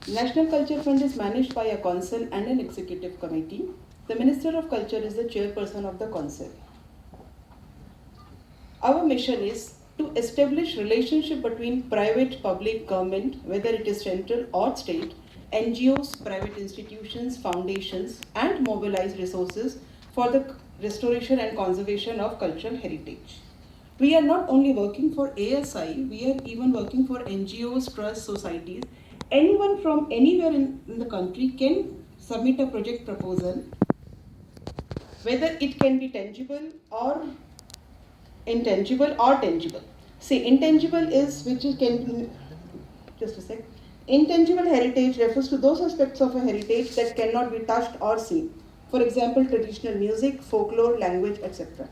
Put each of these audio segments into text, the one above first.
National Culture Fund is managed by a council and an executive committee. The Minister of Culture is the chairperson of the council. Our mission is to establish relationship between private, public, government, whether it is central or state, NGOs, private institutions, foundations, and mobilize resources for the restoration and conservation of cultural heritage. We are not only working for ASI, we are even working for NGOs, trusts, societies. Anyone from anywhere in the country can submit a project proposal, whether it can be tangible or intangible or tangible. See, intangible is which can be, just a sec. Intangible heritage refers to those aspects of a heritage that cannot be touched or seen. For example, traditional music, folklore, language, etc.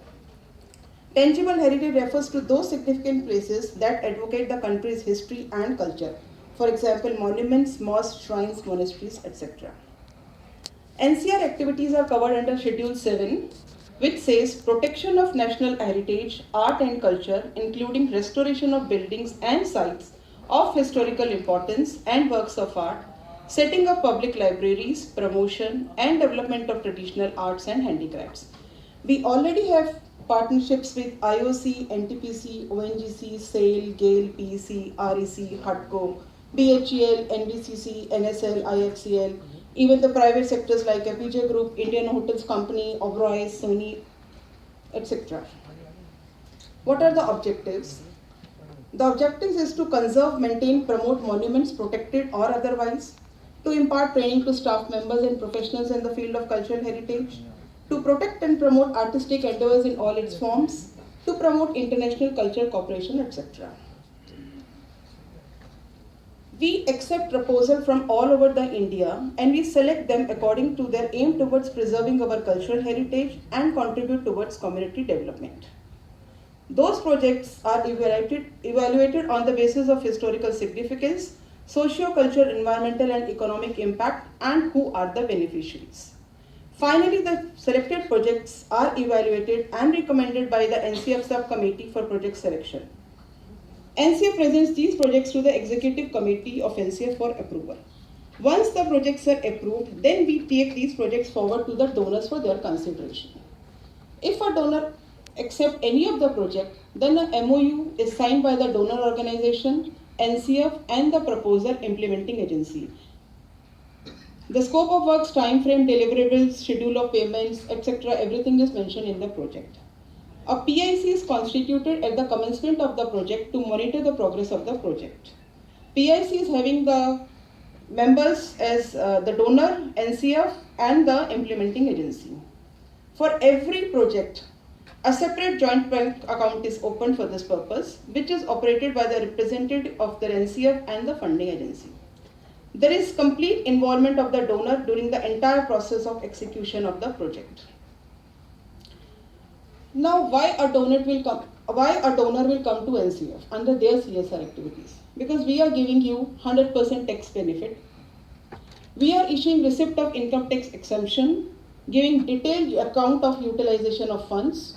Tangible heritage refers to those significant places that advocate the country's history and culture. For example, monuments, mosques, shrines, monasteries, etc. NCR activities are covered under Schedule 7, which says protection of national heritage, art and culture, including restoration of buildings and sites of historical importance and works of art, setting up public libraries, promotion and development of traditional arts and handicrafts. We already have partnerships with IOC, NTPC, ONGC, SAIL, GAIL, PEC, REC, HUTCO, BHEL, NBCC, NSL, IFCL, even the private sectors like APJ Group, Indian Hotels Company, Oberoi, Sony, etc. What are the objectives? The objectives is to conserve, maintain, promote monuments protected or otherwise, to impart training to staff members and professionals in the field of cultural heritage, to protect and promote artistic endeavors in all its forms, to promote international cultural cooperation, etc. We accept proposals from all over the India and we select them according to their aim towards preserving our cultural heritage and contribute towards community development. Those projects are evaluated on the basis of historical significance, socio-cultural, environmental and economic impact, and who are the beneficiaries. Finally, the selected projects are evaluated and recommended by the NCF subcommittee for project selection. NCF presents these projects to the executive committee of NCF for approval. Once the projects are approved, then we take these projects forward to the donors for their consideration. If a donor accepts any of the project, then a MOU is signed by the donor organization, NCF and the proposer implementing agency. The scope of works, time frame, deliverables, schedule of payments, etc. everything is mentioned in the project. A PIC is constituted at the commencement of the project to monitor the progress of the project. PIC is having the members as the donor, NCF and the implementing agency. For every project, a separate joint bank account is opened for this purpose, which is operated by the representative of the NCF and the funding agency. There is complete involvement of the donor during the entire process of execution of the project. Now, why a donor will come to NCF under their CSR activities? Because we are giving you 100% tax benefit. We are issuing receipt of income tax exemption, giving detailed account of utilization of funds.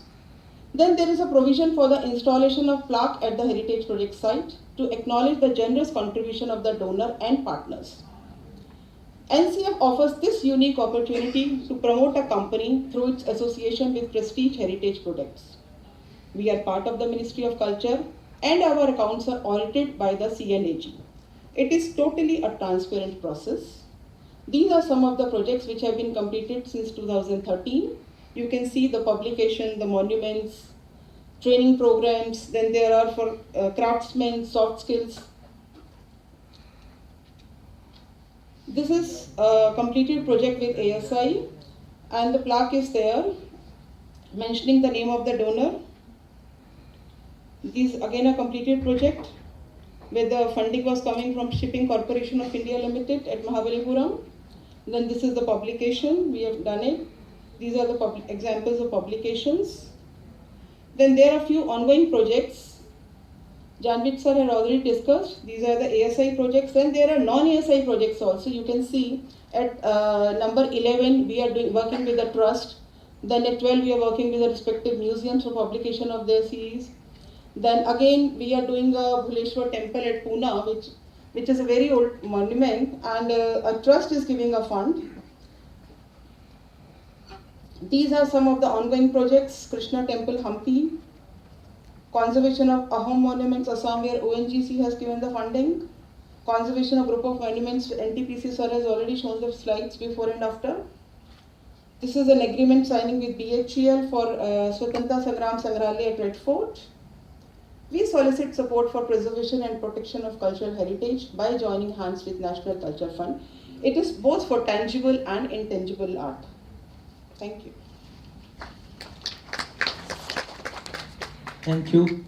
Then there is a provision for the installation of plaque at the heritage project site to acknowledge the generous contribution of the donor and partners. NCF offers this unique opportunity to promote a company through its association with prestige heritage products. We are part of the Ministry of Culture and our accounts are audited by the CNAG. It is totally a transparent process. These are some of the projects which have been completed since 2013. You can see the publication, the monuments, training programs, then there are for craftsmen, soft skills. This is a completed project with ASI and the plaque is there mentioning the name of the donor. This is again a completed project where the funding was coming from Shipping Corporation of India Limited at Mahabalipuram. Then this is the publication, we have done it. These are the examples of publications. Then there are a few ongoing projects. Janvit sir had already discussed. These are the ASI projects. Then there are non-ASI projects also. You can see at number 11 we are working with the trust. Then at 12 we are working with the respective museums for publication of their series. Then again we are doing a Bhuleshwar temple at Pune, which which is a very old monument, and a trust is giving a fund. These are some of the ongoing projects: Krishna Temple, Hampi; conservation of Ahom monuments, Assam, where ONGC has given the funding; conservation of group of monuments, NTPC sir has already shown the slides before and after. This is an agreement signing with BHEL for Swatantra Sangram Sangrahalaya at Red Fort. We solicit support for preservation and protection of cultural heritage by joining hands with National Culture Fund. It is both for tangible and intangible art. Thank you. Thank you.